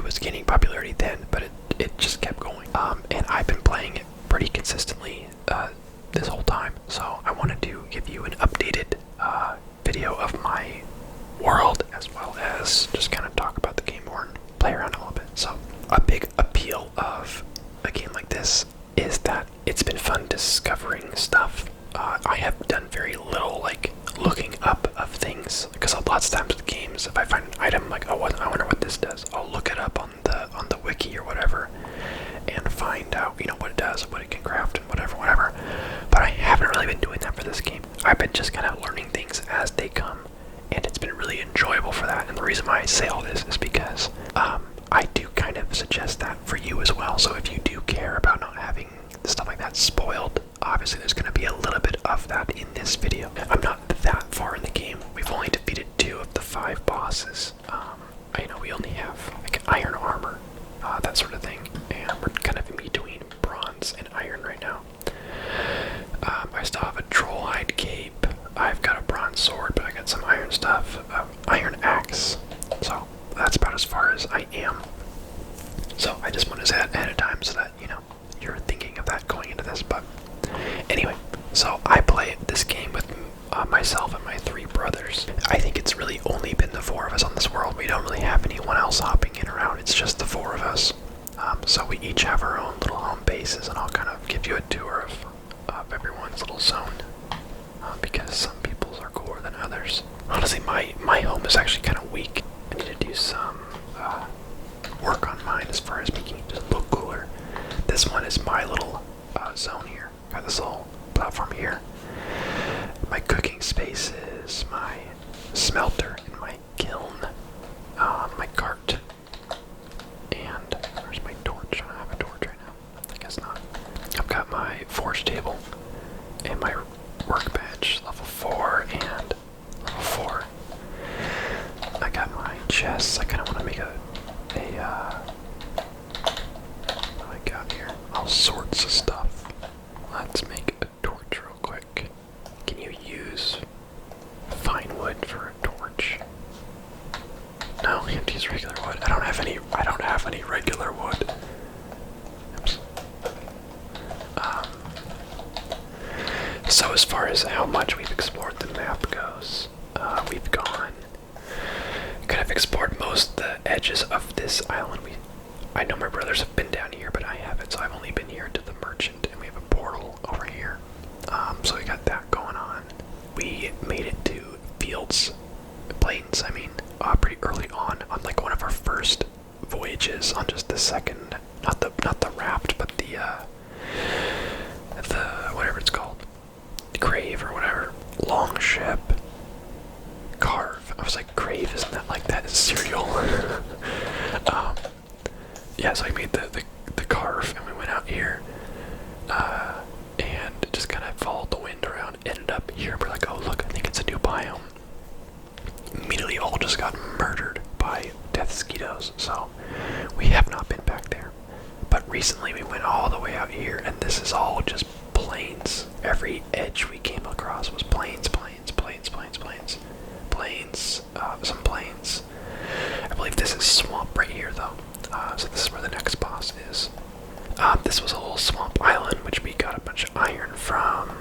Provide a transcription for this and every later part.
was gaining popularity then, but it just kept going. And I've been playing it pretty consistently this whole time, so I wanted to give you an updated video of my world, as well as just kind of talk about the game more and play around a little bit. So a big appeal of a game like this is that it's been fun discovering stuff. I have done very little like looking up of things, because lots of times with games, if I find an item like, oh, I wonder what this does, I'll look it up on the wiki or whatever and find out, you know, what it does, what it can craft, and whatever. But I haven't really been doing that for this game. I've been just kind of learning things as they come, and it's been really enjoyable for that. And the reason why I say all this is because I do kind of suggest that for you as well. So if you do care about not having stuff like that spoiled, obviously there's going to be a little bit of that in this video. I'm not that far in the game. We've only defeated 2 of the 5 bosses. I know we only have like iron armor, that sort of thing, and we're kind of in between bronze and iron right now. I still have a troll hide cape. I've got a bronze sword, but I got some iron stuff, iron axe. So that's about as far as I am. So I just want to say that ahead of time so that, you know, you're thinking of that going into this. But anyway, so I play this game with myself and my 3 brothers. I think it's really only been the 4 of us on this world. We don't really have anyone else hopping in around. It's just the 4 of us. So we each have our own little home bases, and I'll kind of give you a tour of everyone's little zone, because some people's are cooler than others. Honestly, my home is actually kind of weak. I need to do some work on mine as far as making it just look cooler. This one is my little zone here. Got this little platform here. My cooking spaces, my smelter, and my kiln, my cart, and where's my torch? I don't have a torch right now. I guess not. I've got my forge table and my workbench, level 4 and level 4. I got my chests. I kind of want to make what do I got here? All sorts of stuff. Let's make a torch real quick. Can you use fine wood for a torch? No, you have to use regular wood. I don't have any regular wood. Oops. So as far as how much we've explored the map goes, we've kind of explored most of the edges of this island. I know my brothers have been down here, but I haven't, so I've only been here to the merchant, and we have a portal over here. So we got that going on. We made it to plains, pretty early on like one of our first voyages, on just the second, not the raft, but the whatever it's called, the crave or whatever, long ship, carve. I was like, crave, isn't that like that is cereal? Yeah, so I made the carve, and we went out here, and just kind of followed the wind around, ended up here. We're like, oh look, I think it's a new biome. Immediately all just got murdered by death mosquitoes, so we have not been back there. But recently we went all the way out here, and this is all just plains. Every edge we came across was plains, some plains. I believe this is swamp right here, though. So this is where the next boss is. This was a little swamp island, which we got a bunch of iron from.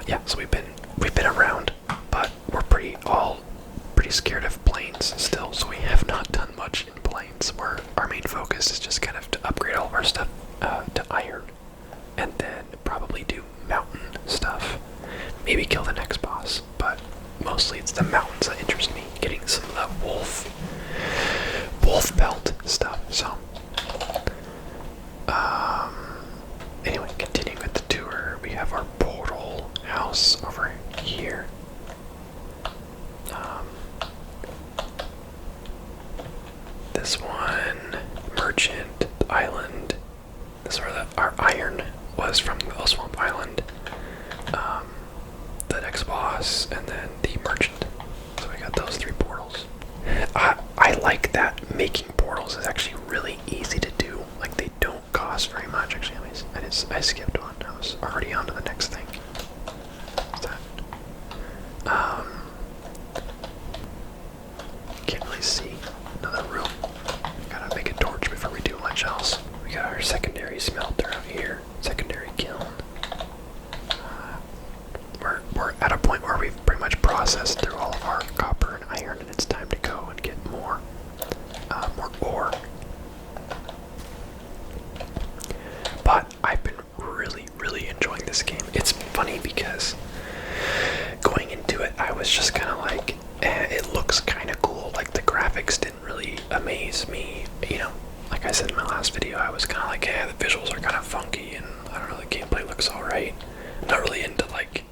Yeah, so we've been around, but we're pretty scared of plains still, so we have not done much in plains. Our main focus is just kind of to upgrade all of our stuff to iron, and then probably do mountain stuff. Maybe kill the next boss, but mostly it's the mountains that interest me. Getting some of that wolf belt stuff. So, anyway, continuing with the tour, we have our portal house over here. This one, merchant island. This is where our iron was from, the swamp island. The next boss, and then the merchant. So we got those 3 portals. I like that making portals is actually really easy to do. Like, they don't cost very much. Actually, I skipped one. I was already on to the next thing. What's that? Can't really see. Another room. Got much else. We got our secondary smelter out here, secondary kiln. We're at a point where we've pretty much processed through all of our copper and iron, and it's time to go and get more ore. But I've been really enjoying this game. It's funny because going into it, I was just kind of like, it looks kind of cool. Like, the graphics didn't really amaze me, you know. Like I said in my last video, I was kind of like, the visuals are kind of funky, and I don't know, the gameplay looks alright. I'm not really into, like,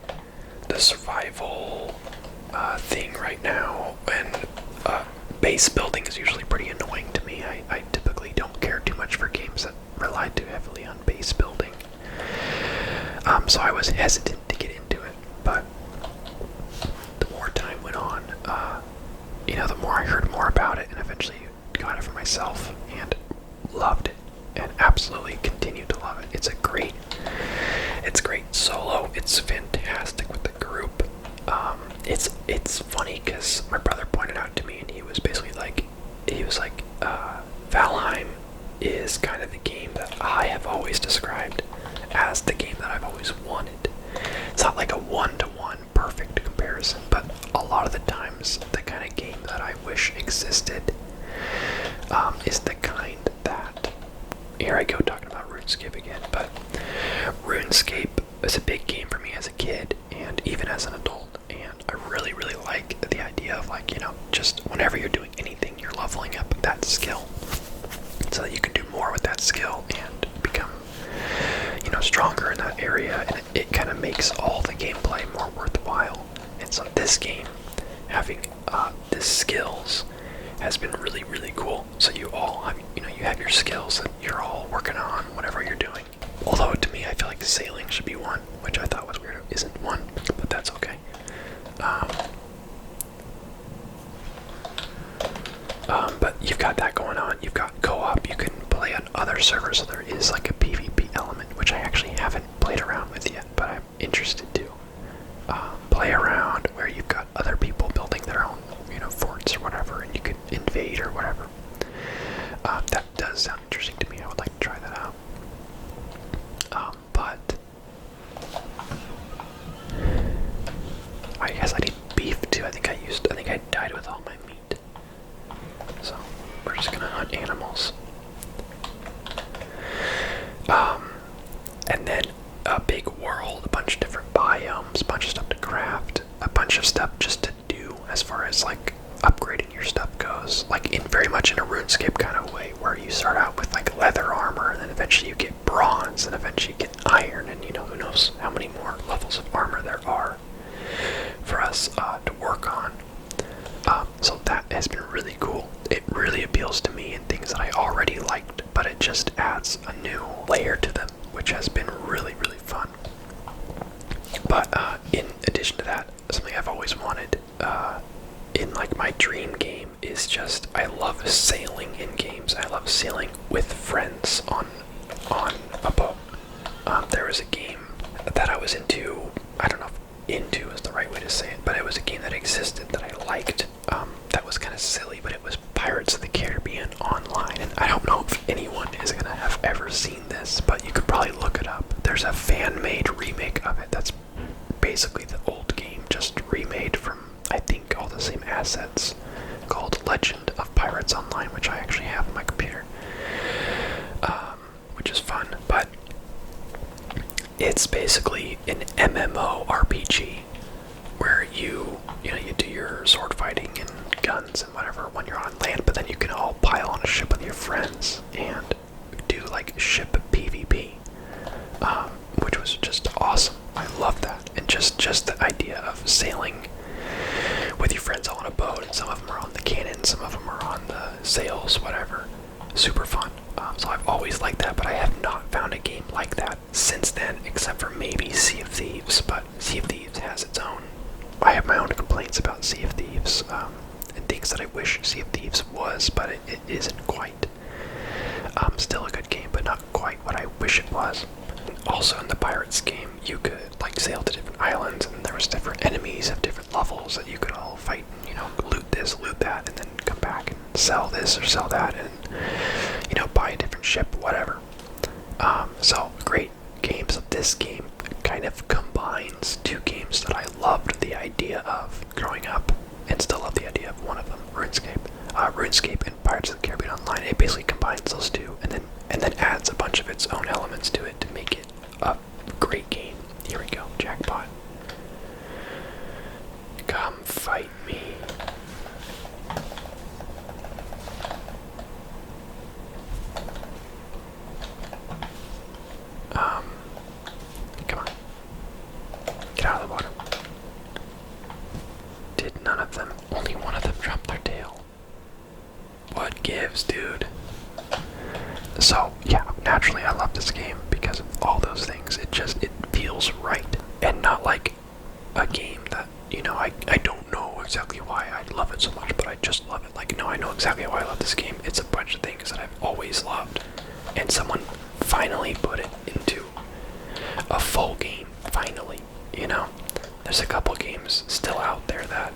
the survival thing right now, and base building is usually pretty annoying to me. I typically don't care too much for games that rely too heavily on base building. So I was hesitant to get into it, but the more time went on, you know, the more I heard more about it, and eventually got it for myself and loved it, and absolutely continue to love it. It's great solo. It's fantastic with the group. It's funny because my brother pointed out to me, and he was like, Valheim is kind of the game that I have always described as the game that I've always wanted. It's not like a one-to-one perfect comparison, but a lot of the times the kind of game that I wish existed is the kind that, here I go talking about RuneScape again, but RuneScape was a big game for me as a kid and even as an adult, and I really like the idea of, like, you know, just whenever you're doing anything, you're leveling up that skill so that you can do more with that skill and become, you know, stronger in that area, and it kind of makes all the gameplay more worthwhile. And so this game, having the skills, has been really cool. So you all have, you know, you have your skills that you're all working on whatever you're doing. Although to me, I feel like sailing should be one, which I thought was weird. It isn't one, but that's okay. But you've got that going on. You've got co-op. You can play on other servers, so there is like a PvP element, which I actually haven't played around with yet, but I'm interested to play around, where you've got other people building their own, you know, forts or whatever, and you can invade or whatever. That does sound interesting to me. I would like to try that out. But I guess I need beef too. I think I died with all my meat. So we're just gonna hunt animals. And then a big world, a bunch of different biomes, a bunch of stuff to craft, a bunch of stuff just to do as far as like upgrading your stuff goes. Like very much in a RuneScape kind of way, where you start out with like leather armor, and then eventually you get bronze, and eventually you get iron, and, you know, who knows how many more levels of armor there are for us to work on. So that has been really cool. It really appeals to me in things that I already liked, but it just adds a new layer to them, which has been really fun. But in addition to that, something I've always wanted in like my dream game is just, I love sailing in games. I love sailing with friends on a boat. There was a game that I was into, I don't know if into is the right way to say it, but it was a game that existed that I liked, that was kind of silly, but it was Pirates of the Caribbean Online, and I don't know if anyone is going to have ever seen this, but you could probably look it up. There's a fan-made remake of it that's basically the old game, just remade from, I think, all the same assets, called Legend of Pirates Online, which I actually have on my computer, which is fun, but it's basically an MMORPG where you do your sword fighting and guns and whatever when you're on land, but then you can all pile on a ship with your friends and do like ship PvP, which was just awesome. I love that, and just the idea of sailing with your friends all on a boat, and some of them are on the cannon, some of them are on the sails, whatever. Super fun. So I've always liked that, but I have not found a game like that since then, except for maybe Sea of Thieves. But Sea of Thieves has its own, I have my own complaints about Sea of Thieves, and things that I wish Sea of Thieves was, but it isn't quite. Still a good game, but not quite what I wish it was. And also in the Pirates game, you could like sail to different islands, and there was different enemies of different levels that you could all fight, and, you know, loot this, loot that, and then come back and sell this or sell that, and, buy a different ship, whatever. So great game. So this game kind of combines two games that I loved the idea of growing up, and still love the idea of one of them, RuneScape. RuneScape and Pirates of the Caribbean Online. It basically combines those two, and then adds a bunch of its own elements to it to make it a great game. Here we go, jackpot. Come fight me. Come on. Get out of the water. Did none of them, only one of them drop their tail. What gives, dude? So, yeah, naturally I love this game because of all those things. It feels right. And not like a game that, I don't know exactly why I love it so much, but I just love it. Like, no, I know exactly why I love this game. It's a bunch of things that I've always loved. And someone finally put it into a full game, finally, There's a couple games still out there that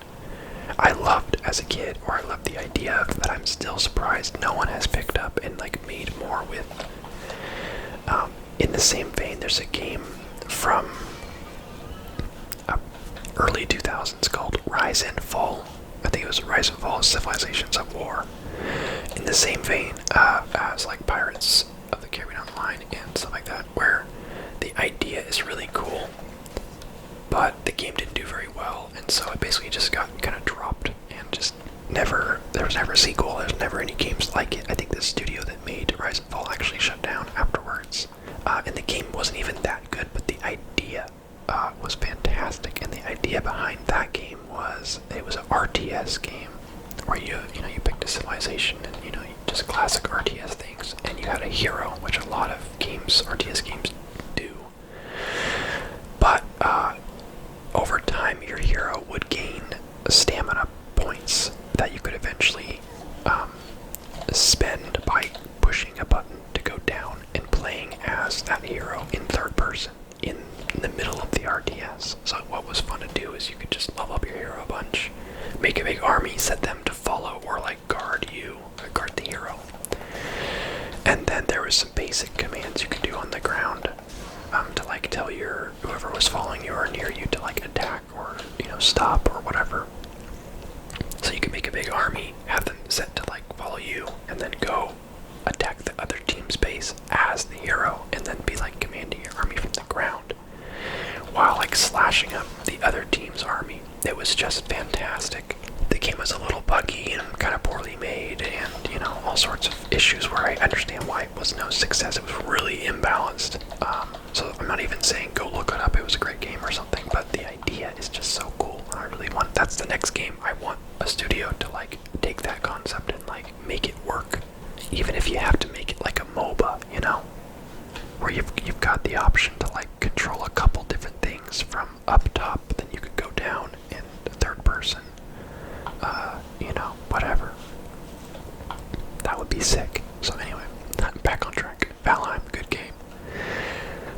I loved as a kid, or I loved the idea of, that I'm still surprised no one has picked up and made more with. In the same vein, there's a game from early 2000s called Rise and Fall. I think it was Rise and Fall: Civilizations of War. In the same vein as Pirates of the Caribbean Online and stuff like that, where the idea is really cool, but the game didn't do very well, and so it basically just got kind of dropped, and just there was never a sequel. There's never any games like it. I think the studio that made Rise and Fall actually shut down afterwards, and the game wasn't even that good, but the idea was fantastic. And the idea behind that game was, it was an RTS game where you picked a civilization, and just classic RTS things, and you had a hero, which a lot of games, RTS games, do. But over time, your hero would gain stamina points that you could eventually spend by pushing a button to go down and playing as that hero in third person in the middle of the RTS. So what was fun to do is you could just level up your hero a bunch, make a big army, set them to follow or guard the hero. And then there was some basic commands you could do on the ground to tell whoever was following you or near you to attack or stop or whatever. So you could make a big army, have them set to follow you, and then go attack the other team's base as the hero, and then be commanding your army from the ground while slashing up the other team's army. It was just fantastic. The game was a little buggy and kind of poorly made, and all sorts of issues where I understand why it was no success. It was really imbalanced. So I'm not even saying go look it up, it was a great game or something, but the idea is just so cool. I really want, that's the next game. I want a studio to take that concept and make it work, even if you have to make it like a MOBA, where you've got the option to control a couple different things from up top, but then you could go down in third person, whatever. That would be sick. So anyway, back on track. Valheim, good game.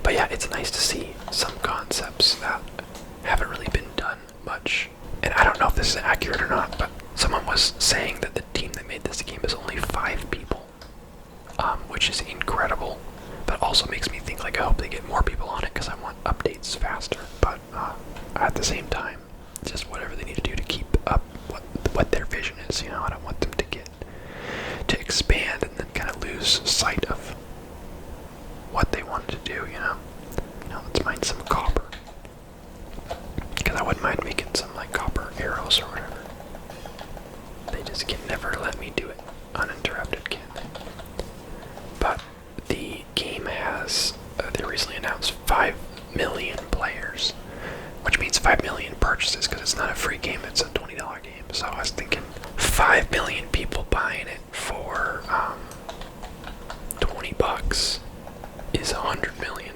But yeah, it's nice to see some concepts that haven't really been done much. And I don't know if this is accurate or not, but someone was saying that the team that made this game is only 5 people, which is incredible. But also makes me think I hope they get more people on it, because I want updates faster. But at the same time, just whatever they need to do to keep up what their vision is. I don't want them to expand and then kind of lose sight of what they wanted to do. Let's mine some copper, because I wouldn't mind making some copper arrows or whatever. They just can never let me do it uninterrupted, can they? But the game has, they recently announced 5 million players, which means 5 million purchases, because it's not a free game, it's a $20 game. So I was thinking 5 million people buying it for $20 is $100 million.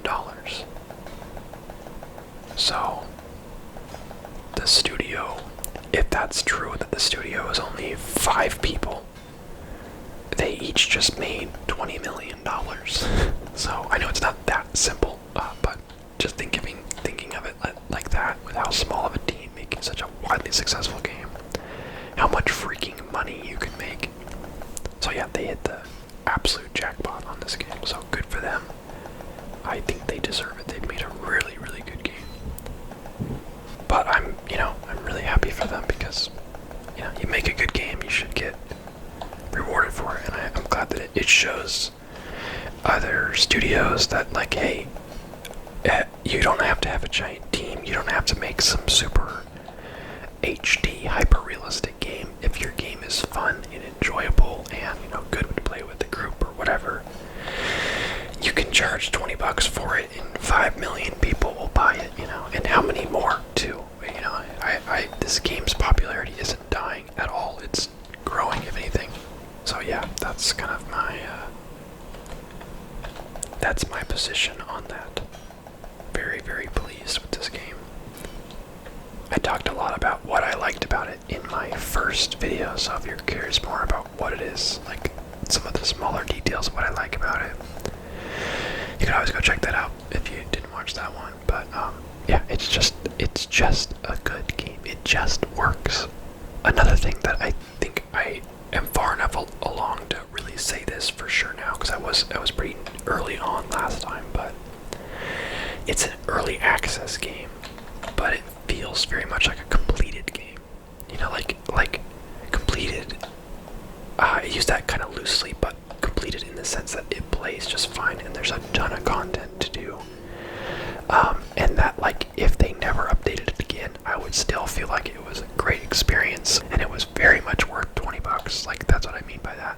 So the studio, if that's true, that the studio is only 5 people, they each just made $20 million. So I know it's not that simple, but just thinking of it like that, with how small of a team making such a widely successful game, how much freaking money you can make. So yeah, they hit the absolute this game, so good for them. I think they deserve it. They've made a really, really good game. But I'm really happy for them because, you make a good game, you should get rewarded for it, and I'm glad that it shows other studios that, like, hey, you don't have to have a giant team, you don't have to make some super HD, hyper-realistic game. If your game is fun and enjoyable and, good to play with the group or whatever, you can charge $20 for it and 5 million people will buy it, and how many more too. This game's popularity isn't dying at all, it's growing, if anything. So yeah, that's kind of that's my position on that. Very, very pleased with this game. I talked a lot about what I liked about it in my first video, so if you're curious more about what it is, like some of the smaller details of what I like about it, you can always go check that out if you didn't watch that one. But yeah, it's just a good game. It just works. Another thing that I think I am far enough along to really say this for sure now, because I was pretty early on last time, but it's an early access game, but it feels very much like a completed game. Like completed. I use that kind of loosely, but completed in the sense that it plays just fine, and there's a ton of content to do. And that, like, if they never updated it again, I would still feel like it was a great experience, and it was very much worth $20. Like, that's what I mean by that.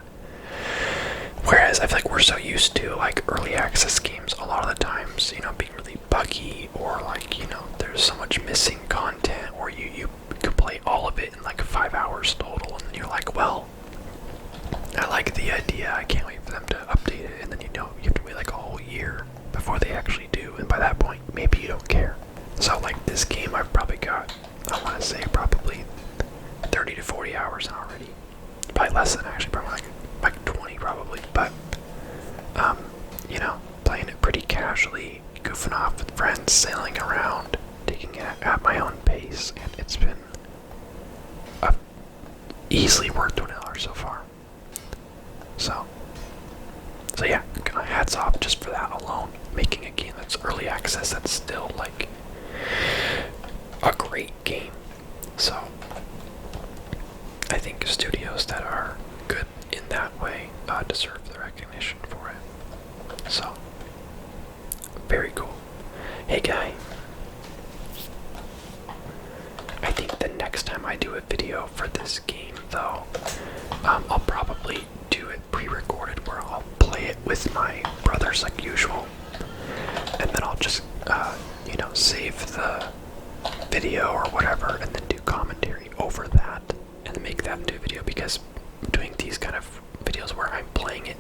Whereas I feel like we're so used to, like, early access games a lot of the times, being really buggy, or like, there's so much missing content, or you could play all of it in like 5 hours total, and then you're like, well, I like the idea, I can't wait for them to update it, and then you have to wait like a whole year before they actually do, and by that point, maybe you don't care. So like this game, I've probably got, I want to say probably 30 to 40 hours in already. Probably less than, actually, probably like 20 probably, but, playing it pretty casually, goofing off with friends, sailing around, taking it at my own pace, and it's been easily worth $20 so far. So yeah, kind of hats off just for that alone. Making a game that's early access that's still like a great game. So I think studios that are good in that way deserve the recognition for it. So very cool. Hey guy, I think the next time I do a video for this game, though, I'll probably do it pre-recorded where I'll play it with my brothers like usual, and then I'll just, save the video or whatever, and then do commentary over that, and make that into a video, because doing these kind of videos where I'm playing it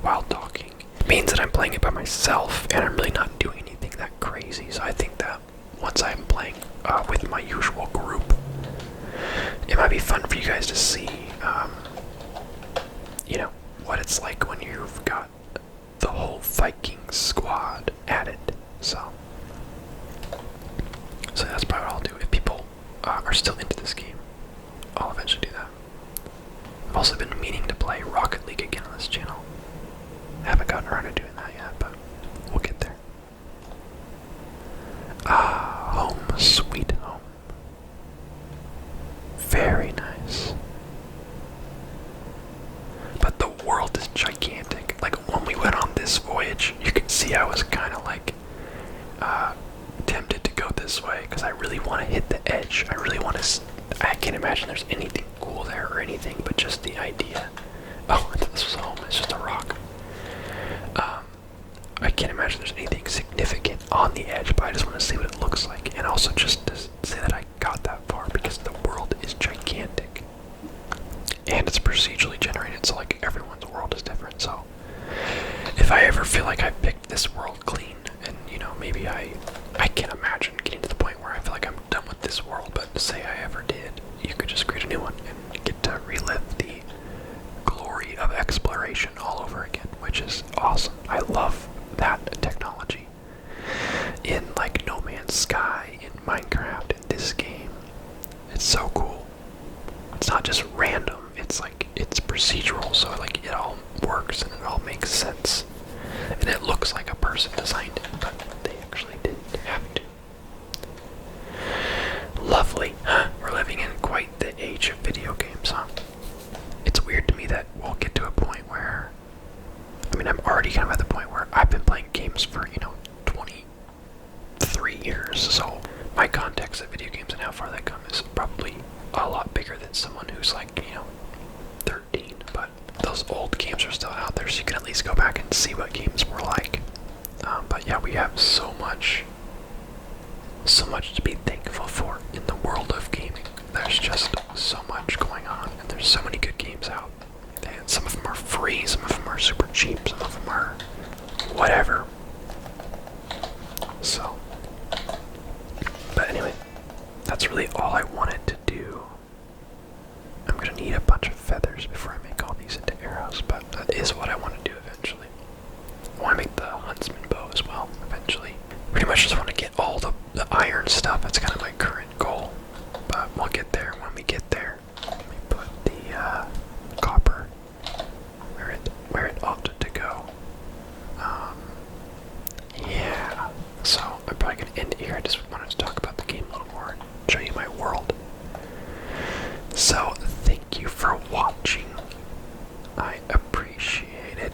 while talking means that I'm playing it by myself, and I'm really not doing anything that crazy. So I think that once I'm playing with my usual group, it might be fun for you guys to see, what it's like when you've got the whole Viking squad at it. So that's probably what I'll do. If people are still into this game, I'll eventually do that. I've also been meaning to play Rocket League again on this channel. I haven't gotten around to doing that yet, but we'll get there. Home sweet home. Very nice. But the world is gigantic. Like, when we went on this voyage, you could see I was kind of like tempted to go this way, because I really want to hit the edge. I can't imagine there's anything cool there or anything, but just the idea. Oh, I thought this was home. It's just a rock. I can't imagine there's anything significant on the edge, but I just want to see what it looks like, and also just to say that I got that far, because the world is gigantic, and it's procedurally generated, so like everyone's world is different. So if I ever feel like I picked this world clean, and maybe I can't imagine getting to the point where I feel like I'm done with this world, but say I ever did, you could just create a new one and get to relive the glory of exploration all over again, which is awesome. I love that technology in like No Man's Sky, in Minecraft, in this game. It's so cool. It's not just random, it's like, it's procedural, so like it all works and it all makes sense. looks at video games and how far they come is probably a lot bigger than someone who's like, 13. But those old games are still out there, so you can at least go back and see what games were like. But yeah, we have so much to be thankful for in the world of gaming. There's just so much going on, and there's so many good games out. And some of them are free, some of them are super cheap, some of them are whatever. So, but anyway, that's really all I wanted to do. I'm gonna need a bunch of feathers before I make all these into arrows, but that is what I want to do eventually. I want to make the huntsman bow as well eventually. Pretty much just want to get all the iron stuff. That's kind of my current goal, but we'll get there when we get there. Let me put the copper where it ought to go. Yeah. So I'm probably gonna end it here. I just wanted to talk about the game a little more and show you my world. So thank you for watching. I appreciate it.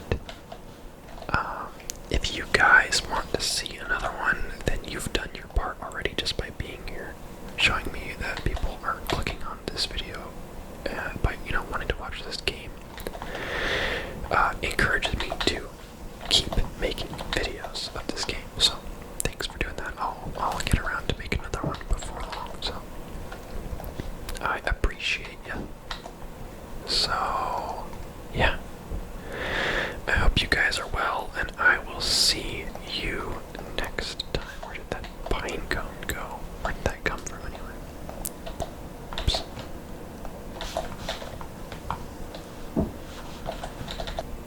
If you guys want to see another one, then you've done your part already just by being here, showing me that people are clicking on this video, by wanting to watch this game. Encourages me to keep making videos of this game. So thanks for doing that. I'll get around to make another one before long. So I appreciate you. So yeah. I hope you guys are well, and I will see you next time. Where did that pine cone go? Where did that come from anyway? Oops.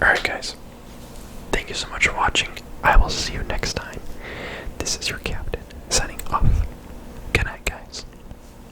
Alright guys, thank you so much for watching. I will see you next time. This is your captain.